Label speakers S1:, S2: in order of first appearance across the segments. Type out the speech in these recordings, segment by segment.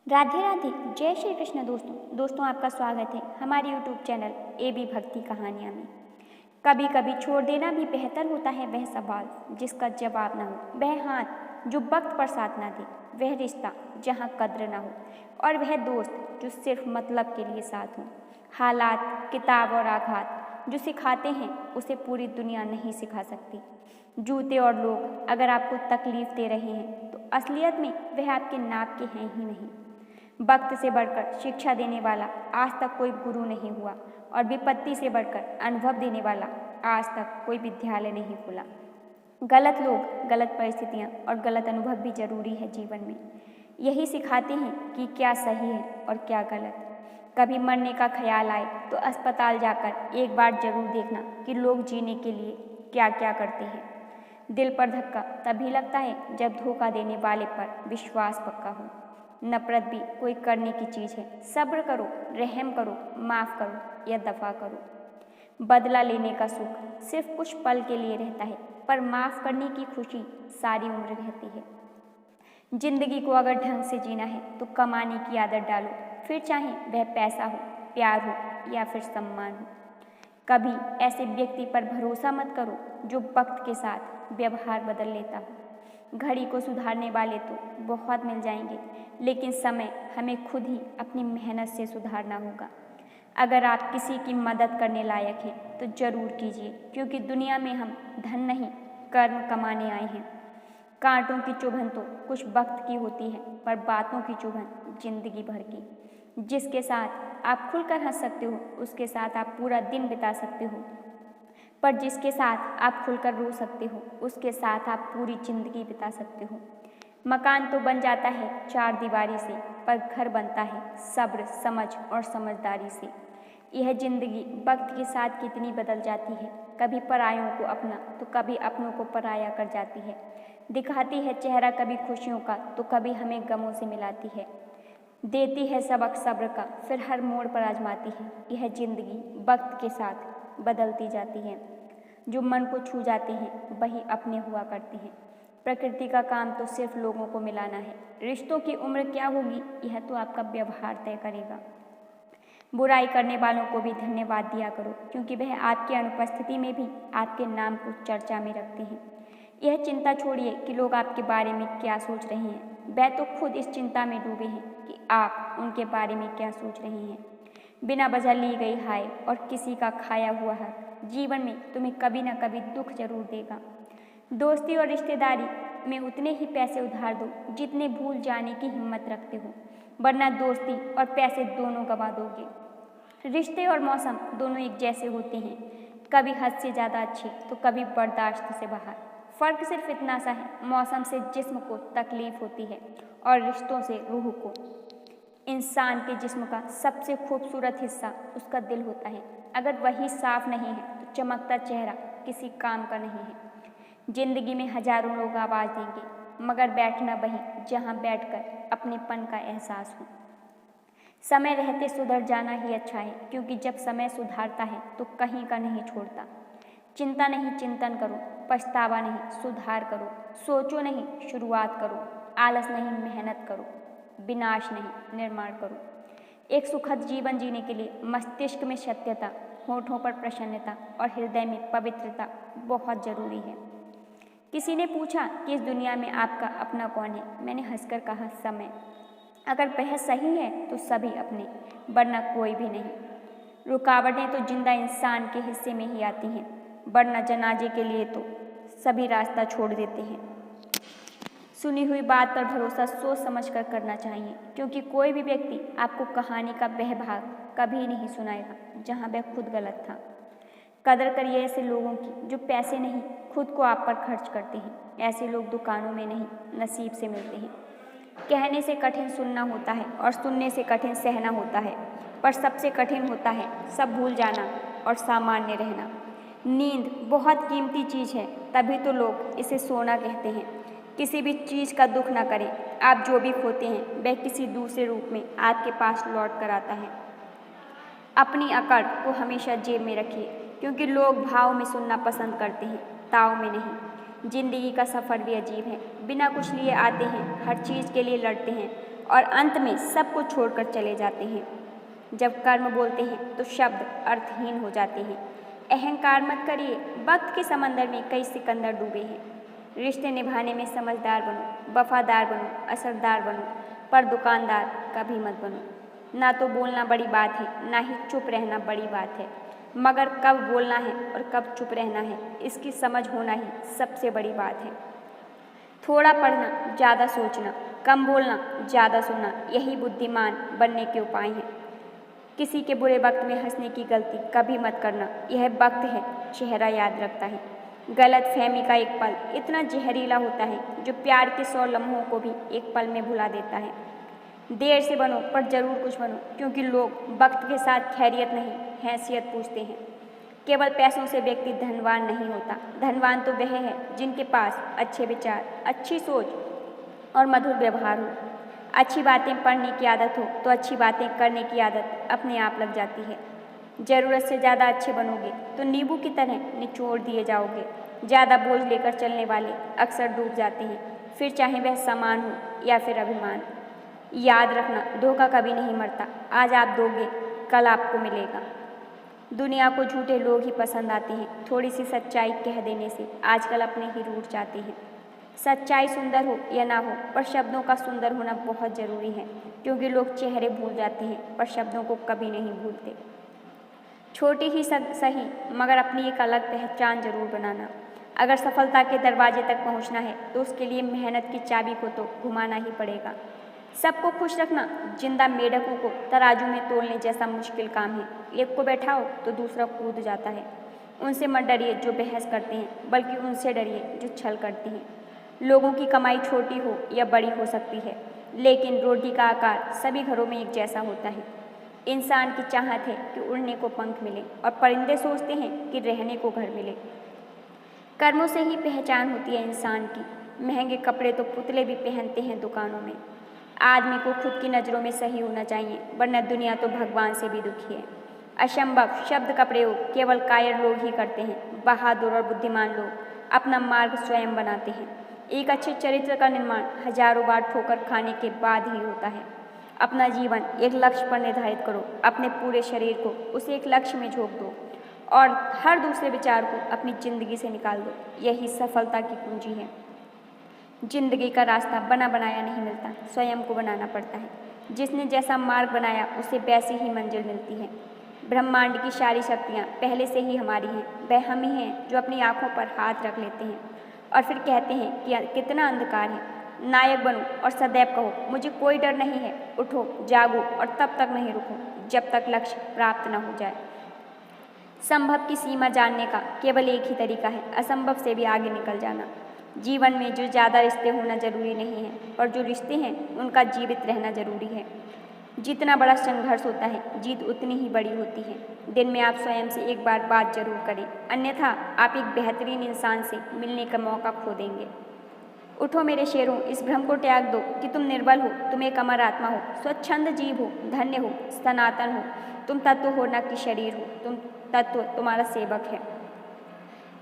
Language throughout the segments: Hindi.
S1: राधे राधे। जय श्री कृष्ण। दोस्तों आपका स्वागत है हमारे यूट्यूब चैनल AB भक्ति कहानियाँ में। कभी कभी छोड़ देना भी बेहतर होता है वह सवाल जिसका जवाब ना हो, वह हाथ जो वक्त पर साथ ना दे, वह रिश्ता जहाँ कद्र ना हो, और वह दोस्त जो सिर्फ मतलब के लिए साथ हो। हालात, किताब और आघात जो सिखाते हैं उसे पूरी दुनिया नहीं सिखा सकती। जूते और लोग अगर आपको तकलीफ दे रहे हैं तो असलियत में वह आपके नाप के हैं ही नहीं। वक्त से बढ़कर शिक्षा देने वाला आज तक कोई गुरु नहीं हुआ, और विपत्ति से बढ़कर अनुभव देने वाला आज तक कोई विद्यालय नहीं खुला। गलत लोग, गलत परिस्थितियाँ और गलत अनुभव भी जरूरी है जीवन में। यही सिखाते हैं कि क्या सही है और क्या गलत। कभी मरने का ख्याल आए तो अस्पताल जाकर एक बार जरूर देखना कि लोग जीने के लिए क्या क्या करते हैं। दिल पर धक्का तभी लगता है जब धोखा देने वाले पर विश्वास पक्का हो। नफरत भी कोई करने की चीज़ है। सब्र करो, रहम करो, माफ़ करो या दफा करो। बदला लेने का सुख सिर्फ कुछ पल के लिए रहता है, पर माफ़ करने की खुशी सारी उम्र रहती है। जिंदगी को अगर ढंग से जीना है तो कमाने की आदत डालो, फिर चाहे वह पैसा हो, प्यार हो या फिर सम्मान हो। कभी ऐसे व्यक्ति पर भरोसा मत करो जो वक्त के साथ व्यवहार बदल लेता हो। घड़ी को सुधारने वाले तो बहुत मिल जाएंगे, लेकिन समय हमें खुद ही अपनी मेहनत से सुधारना होगा। अगर आप किसी की मदद करने लायक हैं तो ज़रूर कीजिए, क्योंकि दुनिया में हम धन नहीं कर्म कमाने आए हैं। कांटों की चुभन तो कुछ वक्त की होती है, पर बातों की चुभन जिंदगी भर की। जिसके साथ आप खुलकर हंस सकते हो उसके साथ आप पूरा दिन बिता सकते हो, पर जिसके साथ आप खुलकर रो सकते हो उसके साथ आप पूरी जिंदगी बिता सकते हो। मकान तो बन जाता है चार दीवारी से, पर घर बनता है सब्र, समझ और समझदारी से। यह जिंदगी वक्त के साथ कितनी बदल जाती है, कभी परायों को अपना तो कभी अपनों को पराया कर जाती है। दिखाती है चेहरा कभी खुशियों का तो कभी हमें गमों से मिलाती है। देती है सबक सब्र का, फिर हर मोड़ पर आजमाती है। यह जिंदगी वक्त के साथ बदलती जाती है। जो मन को छू जाते हैं वही अपने हुआ करते हैं। प्रकृति का काम तो सिर्फ लोगों को मिलाना है। रिश्तों की उम्र क्या होगी यह तो आपका व्यवहार तय करेगा। बुराई करने वालों को भी धन्यवाद दिया करो, क्योंकि वह आपकी अनुपस्थिति में भी आपके नाम को चर्चा में रखते हैं। यह चिंता छोड़िए कि लोग आपके बारे में क्या सोच रहे हैं, वह तो खुद इस चिंता में डूबे हैं कि आप उनके बारे में क्या सोच रहे हैं। बिना वजह ली गई हाय और किसी का खाया हुआ हक जीवन में तुम्हें कभी ना कभी दुख जरूर देगा। दोस्ती और रिश्तेदारी में उतने ही पैसे उधार दो जितने भूल जाने की हिम्मत रखते हो, वरना दोस्ती और पैसे दोनों गंवा दोगे। रिश्ते और मौसम दोनों एक जैसे होते हैं, कभी हद से ज़्यादा अच्छे तो कभी बर्दाश्त से बाहर। फ़र्क सिर्फ इतना सा है, मौसम से जिस्म को तकलीफ होती है और रिश्तों से रूह को। इंसान के जिस्म का सबसे खूबसूरत हिस्सा उसका दिल होता है। अगर वही साफ नहीं है तो चमकता चेहरा किसी काम का नहीं है। जिंदगी में हजारों लोग आवाज़ देंगे, मगर बैठना वही जहाँ बैठकर अपनेपन का एहसास हो। समय रहते सुधर जाना ही अच्छा है, क्योंकि जब समय सुधारता है तो कहीं का नहीं छोड़ता। चिंता नहीं चिंतन करो, पछतावा नहीं सुधार करो, सोचो नहीं शुरुआत करो, आलस नहीं मेहनत करो, विनाश नहीं निर्माण करो। एक सुखद जीवन जीने के लिए मस्तिष्क में सत्यता, होठों पर प्रसन्नता और हृदय में पवित्रता बहुत जरूरी है। किसी ने पूछा कि इस दुनिया में आपका अपना कौन है। मैंने हंसकर कहा, समय। अगर वह सही है तो सभी अपने, वरना कोई भी नहीं। रुकावटें तो जिंदा इंसान के हिस्से में ही आती हैं, वरना जनाजे के लिए तो सभी रास्ता छोड़ देते हैं। सुनी हुई बात पर भरोसा सोच समझ कर करना चाहिए, क्योंकि कोई भी व्यक्ति आपको कहानी का वह भाग कभी नहीं सुनाएगा जहां वह खुद गलत था। कदर करिए ऐसे लोगों की जो पैसे नहीं खुद को आप पर खर्च करते हैं। ऐसे लोग दुकानों में नहीं नसीब से मिलते हैं। कहने से कठिन सुनना होता है और सुनने से कठिन सहना होता है, पर सबसे कठिन होता है सब भूल जाना और सामान्य रहना। नींद बहुत कीमती चीज़ है, तभी तो लोग इसे सोना कहते हैं। किसी भी चीज़ का दुख ना करें। आप जो भी खोते हैं वह किसी दूसरे रूप में आपके पास लौट कर आता है। अपनी अकड़ को हमेशा जेब में रखिए, क्योंकि लोग भाव में सुनना पसंद करते हैं, ताव में नहीं। जिंदगी का सफ़र भी अजीब है। बिना कुछ लिए आते हैं, हर चीज़ के लिए लड़ते हैं और अंत में सब कुछ छोड़कर चले जाते हैं। जब कर्म बोलते हैं तो शब्द अर्थहीन हो जाते हैं। अहंकार मत करिए, वक्त के समंदर में कई सिकंदर डूबे हैं। रिश्ते निभाने में समझदार बनो, वफादार बनो, असरदार बनो, पर दुकानदार कभी मत बनो। ना तो बोलना बड़ी बात है, ना ही चुप रहना बड़ी बात है, मगर कब बोलना है और कब चुप रहना है, इसकी समझ होना ही सबसे बड़ी बात है। थोड़ा पढ़ना, ज़्यादा सोचना, कम बोलना, ज़्यादा सुनना, यही बुद्धिमान बनने के उपाय हैं। किसी के बुरे वक्त में हंसने की गलती कभी मत करना, यह वक्त है, चेहरा याद रखता है। गलत फहमी का एक पल इतना जहरीला होता है जो प्यार के 100 लम्हों को भी एक पल में भुला देता है। देर से बनो पर जरूर कुछ बनो, क्योंकि लोग वक्त के साथ खैरियत नहीं, हैसियत पूछते हैं। केवल पैसों से व्यक्ति धनवान नहीं होता, धनवान तो वह है जिनके पास अच्छे विचार, अच्छी सोच और मधुर व्यवहार हो। अच्छी बातें पढ़ने की आदत हो तो अच्छी बातें करने की आदत अपने आप लग जाती है। ज़रूरत से ज़्यादा अच्छे बनोगे तो नींबू की तरह निचोड़ दिए जाओगे। ज़्यादा बोझ लेकर चलने वाले अक्सर डूब जाते हैं, फिर चाहे वह सामान हो या फिर अभिमान। याद रखना, धोखा कभी नहीं मरता, आज आप दोगे कल आपको मिलेगा। दुनिया को झूठे लोग ही पसंद आते हैं, थोड़ी सी सच्चाई कह देने से आजकल अपने ही रूठ जाते हैं। सच्चाई सुंदर हो या ना हो, पर शब्दों का सुंदर होना बहुत ज़रूरी है, क्योंकि लोग चेहरे भूल जाते हैं पर शब्दों को कभी नहीं भूलते। छोटी ही सही, मगर अपनी एक अलग पहचान जरूर बनाना। अगर सफलता के दरवाजे तक पहुंचना है तो उसके लिए मेहनत की चाबी को तो घुमाना ही पड़ेगा। सबको खुश रखना जिंदा मेढकों को तराजू में तोलने जैसा मुश्किल काम है। एक को बैठाओ तो दूसरा कूद जाता है। उनसे मत डरिए जो बहस करते हैं, बल्कि उनसे डरिए जो छल करते हैं। लोगों की कमाई छोटी हो या बड़ी हो सकती है, लेकिन रोटी का आकार सभी घरों में एक जैसा होता है। इंसान की चाहत है कि उड़ने को पंख मिले, और परिंदे सोचते हैं कि रहने को घर मिले। कर्मों से ही पहचान होती है इंसान की। महंगे कपड़े तो पुतले भी पहनते हैं दुकानों में। आदमी को खुद की नज़रों में सही होना चाहिए, वरना दुनिया तो भगवान से भी दुखी है। असंभव शब्द का प्रयोग केवल कायर लोग ही करते हैं। बहादुर और बुद्धिमान लोग अपना मार्ग स्वयं बनाते हैं। एक अच्छे चरित्र का निर्माण हजारों बार ठोकर खाने के बाद ही होता है। अपना जीवन एक लक्ष्य पर निर्धारित करो, अपने पूरे शरीर को उसे एक लक्ष्य में झोंक दो और हर दूसरे विचार को अपनी जिंदगी से निकाल दो। यही सफलता की कुंजी है। जिंदगी का रास्ता बना बनाया नहीं मिलता, स्वयं को बनाना पड़ता है। जिसने जैसा मार्ग बनाया उसे वैसी ही मंजिल मिलती है। ब्रह्मांड की सारी शक्तियाँ पहले से ही हमारी हैं। वह हम ही हैं जो अपनी आँखों पर हाथ रख लेते हैं और फिर कहते हैं कि कितना अंधकार है। नायक बनो और सदैव कहो, मुझे कोई डर नहीं है। उठो, जागो और तब तक नहीं रुको जब तक लक्ष्य प्राप्त न हो जाए। संभव की सीमा जानने का केवल एक ही तरीका है, असंभव से भी आगे निकल जाना। जीवन में जो ज़्यादा रिश्ते होना जरूरी नहीं है, पर जो रिश्ते हैं उनका जीवित रहना जरूरी है। जितना बड़ा संघर्ष होता है, जीत उतनी ही बड़ी होती है। दिन में आप स्वयं से एक बार बात जरूर करें, अन्यथा आप एक बेहतरीन इंसान से मिलने का मौका खो देंगे। उठो मेरे शेरों, इस भ्रम को त्याग दो कि तुम निर्बल हो। तुम एक अमर आत्मा हो, स्वच्छंद जीव हो, धन्य हो, सनातन हो। तुम तत्व हो न कि शरीर हो। तुम तत्व तुम्हारा सेवक है।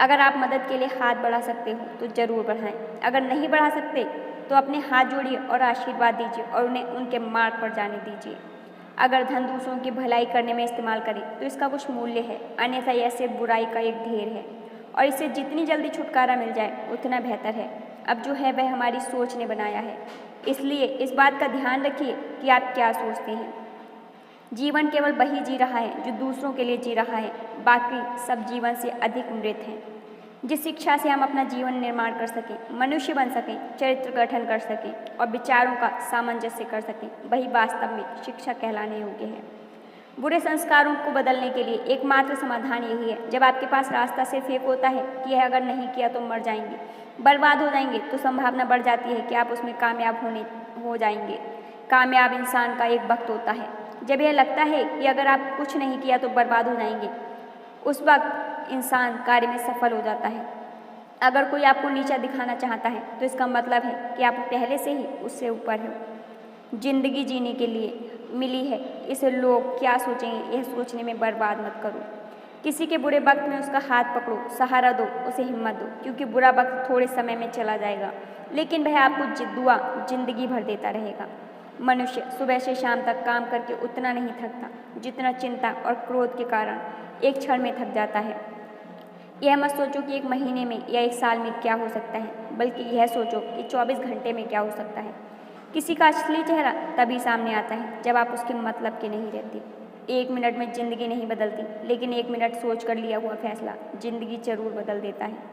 S1: अगर आप मदद के लिए हाथ बढ़ा सकते हो तो जरूर बढ़ाएं। अगर नहीं बढ़ा सकते तो अपने हाथ जोड़िए और आशीर्वाद दीजिए और उन्हें उनके मार्ग पर जाने दीजिए। अगर धन दूसरों की भलाई करने में इस्तेमाल करें तो इसका कुछ मूल्य है, अन्यथा यह सिर्फ बुराई का एक ढेर है और इससे जितनी जल्दी छुटकारा मिल जाए उतना बेहतर है। अब जो है वह हमारी सोच ने बनाया है, इसलिए इस बात का ध्यान रखिए कि आप क्या सोचते हैं। जीवन केवल वही जी रहा है जो दूसरों के लिए जी रहा है, बाकी सब जीवन से अधिक मृत हैं। जिस शिक्षा से हम अपना जीवन निर्माण कर सकें, मनुष्य बन सकें, चरित्र गठन कर सकें और विचारों का सामंजस्य कर सकें, वही वास्तव में शिक्षा कहलाने योग्य है। बुरे संस्कारों को बदलने के लिए एकमात्र समाधान यही है। जब आपके पास रास्ता सिर्फ एक होता है कि यह अगर नहीं किया तो मर जाएंगे, बर्बाद हो जाएंगे, तो संभावना बढ़ जाती है कि आप उसमें कामयाब हो जाएंगे। कामयाब इंसान का एक वक्त होता है जब यह लगता है कि अगर आप कुछ नहीं किया तो बर्बाद हो जाएंगे। उस वक्त इंसान कार्य में सफल हो जाता है। अगर कोई आपको नीचा दिखाना चाहता है तो इसका मतलब है कि आप पहले से ही उससे ऊपर हो। जिंदगी जीने के लिए मिली है, इसे लोग क्या सोचेंगे यह सोचने में बर्बाद मत करो। किसी के बुरे वक्त में उसका हाथ पकड़ो, सहारा दो, उसे हिम्मत दो, क्योंकि बुरा वक्त थोड़े समय में चला जाएगा, लेकिन वह आपको दुआ जिंदगी भर देता रहेगा। मनुष्य सुबह से शाम तक काम करके उतना नहीं थकता जितना चिंता और क्रोध के कारण एक क्षण में थक जाता है। यह मत सोचो कि एक महीने में या एक साल में क्या हो सकता है, बल्कि यह सोचो कि 24 घंटे में क्या हो सकता है। किसी का असली चेहरा तभी सामने आता है जब आप उसके मतलब के नहीं रहते। 1 मिनट में जिंदगी नहीं बदलती, लेकिन 1 मिनट सोच कर लिया हुआ फैसला जिंदगी जरूर बदल देता है।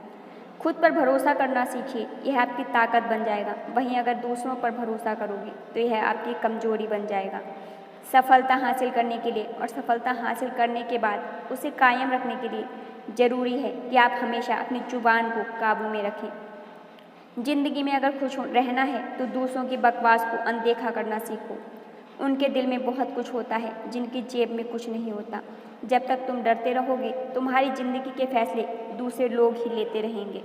S1: खुद पर भरोसा करना सीखिए, यह आपकी ताकत बन जाएगा। वहीं अगर दूसरों पर भरोसा करोगे तो यह आपकी कमजोरी बन जाएगा। सफलता हासिल करने के लिए और सफलता हासिल करने के बाद उसे कायम रखने के लिए ज़रूरी है कि आप हमेशा अपनी जुबान को काबू में रखें। जिंदगी में अगर खुश रहना है तो दूसरों की बकवास को अनदेखा करना सीखो। उनके दिल में बहुत कुछ होता है जिनकी जेब में कुछ नहीं होता। जब तक तुम डरते रहोगे तुम्हारी जिंदगी के फैसले दूसरे लोग ही लेते रहेंगे।